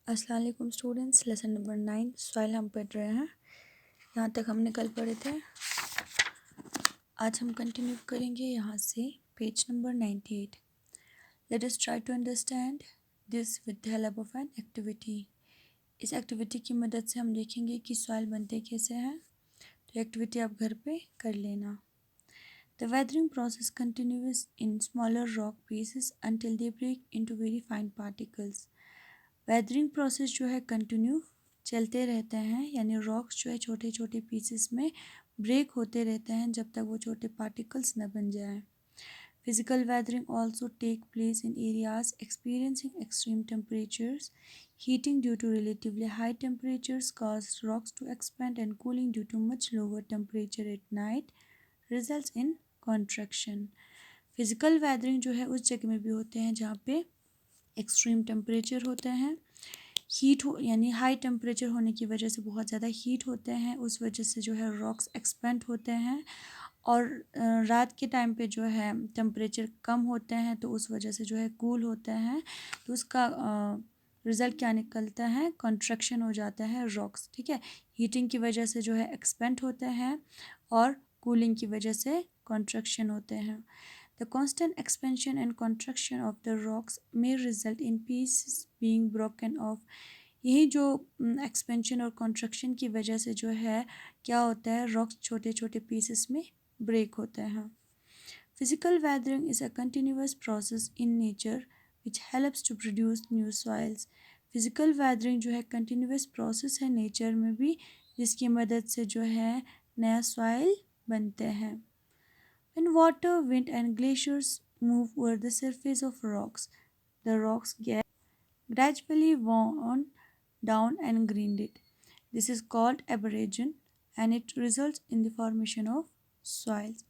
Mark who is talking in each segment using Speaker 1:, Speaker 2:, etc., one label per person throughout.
Speaker 1: अस्सलाम वालेकुम students, lesson number 9 soil हम पढ़ रहे हैं। यहाँ तक हमने कल पढ़े थे। आज हम कंटिन्यू करेंगे यहाँ से page number 98। Let us try to understand this with the help of an activity. इस एक्टिविटी की मदद से हम देखेंगे कि सॉइल बनते कैसे हैं। तो एक्टिविटी आप घर पे कर लेना। The weathering process continues in smaller rock pieces until they break into very fine particles. Weathering process जो है कंटिन्यू चलते रहते हैं, यानी रॉक्स जो है छोटे छोटे पीसेस में ब्रेक होते रहते हैं जब तक वो छोटे पार्टिकल्स न बन जाएं। Physical weathering also take place in areas experiencing extreme temperatures. Heating due to relatively high temperatures cause rocks to expand and cooling due to much lower temperature at night results in contraction. Physical weathering जो है उस जगह में भी होते हैं जहाँ पे एक्सट्रीम टेम्परेचर होते हैं, हीट हो यानी हाई टेम्परेचर होने की वजह से बहुत ज़्यादा हीट होते हैं, उस वजह से जो है रॉक्स एक्सपेंड होते हैं। और रात के टाइम पे जो है टेम्परेचर कम होते हैं तो उस वजह से जो है कूल होते हैं। तो उसका रिज़ल्ट क्या निकलता है? कॉन्ट्रैक्शन हो जाता है रॉक्स। ठीक है, हीटिंग की वजह से जो है एक्सपेंड होते हैं और कूलिंग की वजह से कॉन्ट्रैक्शन होते हैं। The constant expansion and contraction of the rocks may result in pieces being broken off. यही जो एक्सपेंशन और कॉन्ट्रैक्शन की वजह से जो है क्या होता है, रॉक्स छोटे छोटे पीसेस में ब्रेक होते हैं। Physical weathering is a continuous process in nature which helps to produce new soils. Physical weathering जो है कंटिन्यूस प्रोसेस है नेचर में भी, जिसकी मदद से जो है नया सॉइल बनते हैं। When water, wind, and glaciers move over the surface of rocks, the rocks get gradually worn down and grinded. This is called abrasion and it results in the formation of soils.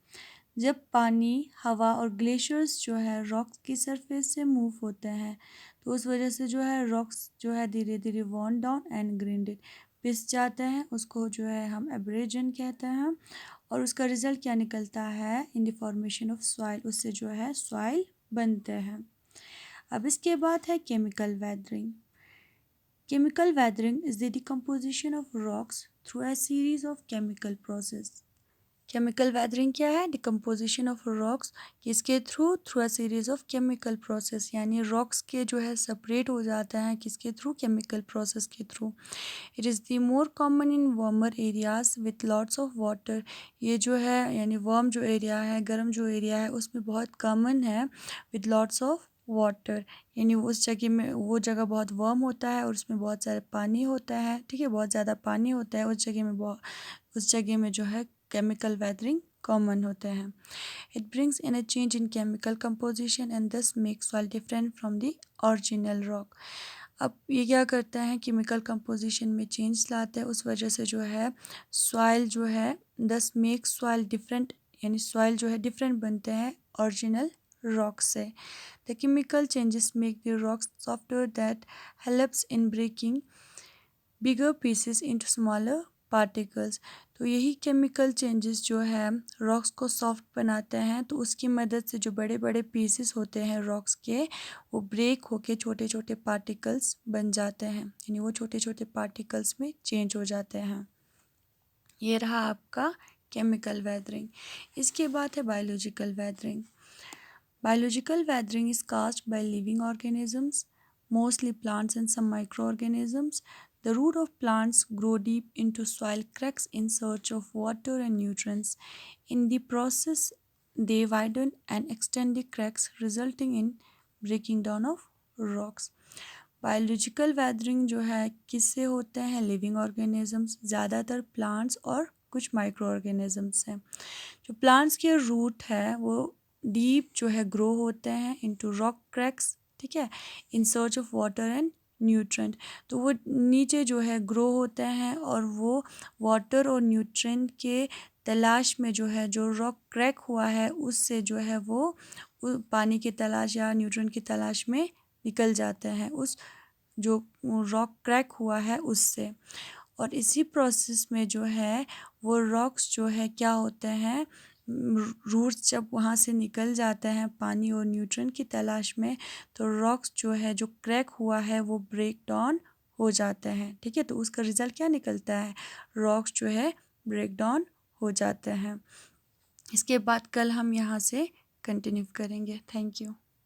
Speaker 1: जब पानी, हवा और glaciers जो है rocks की surface से move होते हैं तो उस वजह से जो है रॉक्स जो है धीरे धीरे वॉर्न डाउन एंड ग्राइंडेड पिस जाते हैं, उसको जो है हम एब्रेजन कहते हैं। और उसका रिज़ल्ट क्या निकलता है? In the formation of soil, उससे जो है सॉइल बनते हैं। अब इसके बाद है chemical weathering. Chemical weathering is the decomposition of rocks through a series of chemical process. Chemical weathering क्या है? डिकम्पोजिशन ऑफ रॉक्स किसके through a series of chemical process, यानी रॉक्स के जो है सेपरेट हो जाता है किसके थ्रू? केमिकल प्रोसेस के through. It is the more common in warmer areas with lots of water. ये जो है यानी वार्म जो एरिया है, गर्म जो एरिया है, उसमें बहुत कॉमन है विथ लॉट्स ऑफ वाटर, यानी उस जगह में वो जगह बहुत वार्म होता है और उसमें बहुत सारे पानी होता है। ठीक है, बहुत ज़्यादा पानी होता है उस जगह में, उस जगह में जो है केमिकल वेदरिंग कॉमन होते हैं। It brings in a change in chemical composition and thus makes soil different from the original rock. अब ये क्या करता है? केमिकल कंपोजिशन में चेंज लाता है, उस वजह से जो है सॉइल जो है दस मेक्स सॉइल डिफरेंट, यानी सॉइल जो है डिफरेंट बनते हैं ओरिजिनल रॉक से। The chemical changes make the rocks softer that helps in breaking bigger pieces into smaller particles. तो यही केमिकल चेंजेस जो है रॉक्स को सॉफ्ट बनाते हैं, तो उसकी मदद से जो बड़े बड़े पीसेस होते हैं रॉक्स के, वो ब्रेक होके छोटे छोटे पार्टिकल्स बन जाते हैं, यानी वो छोटे छोटे पार्टिकल्स में चेंज हो जाते हैं। ये रहा आपका केमिकल वेदरिंग। इसके बाद है biological weathering. Biological weathering is caused by living organisms, mostly plants and some microorganisms. The root of plants grow deep into soil cracks in search of water and nutrients. In the process, they widen and extend the cracks, resulting in breaking down of rocks. Biological weathering जो है किससे होते हैं? Living organisms, ज़्यादातर plants और कुछ micro organisms हैं। जो प्लांट्स के रूट है वो डीप जो है ग्रो होते हैं इनटू रॉक क्रैक्स, ठीक है, in search of water and nutrient. तो वो नीचे जो है ग्रो होते हैं और वो वाटर और न्यूट्रेंट के तलाश में जो है, जो रॉक क्रैक हुआ है उससे जो है वो पानी की तलाश या न्यूट्रेंट की तलाश में निकल जाते हैं, उस जो रॉक क्रैक हुआ है उससे। और इसी प्रोसेस में जो है वो रॉक्स जो है क्या होते हैं, रूट्स जब वहाँ से निकल जाते हैं पानी और न्यूट्रन की तलाश में, तो रॉक्स जो है जो क्रैक हुआ है वो ब्रेक डाउन हो जाते हैं। ठीक है, तो उसका रिज़ल्ट क्या निकलता है, रॉक्स जो है ब्रेक डाउन हो जाते हैं। इसके बाद कल हम यहाँ से कंटिन्यू करेंगे। Thank you.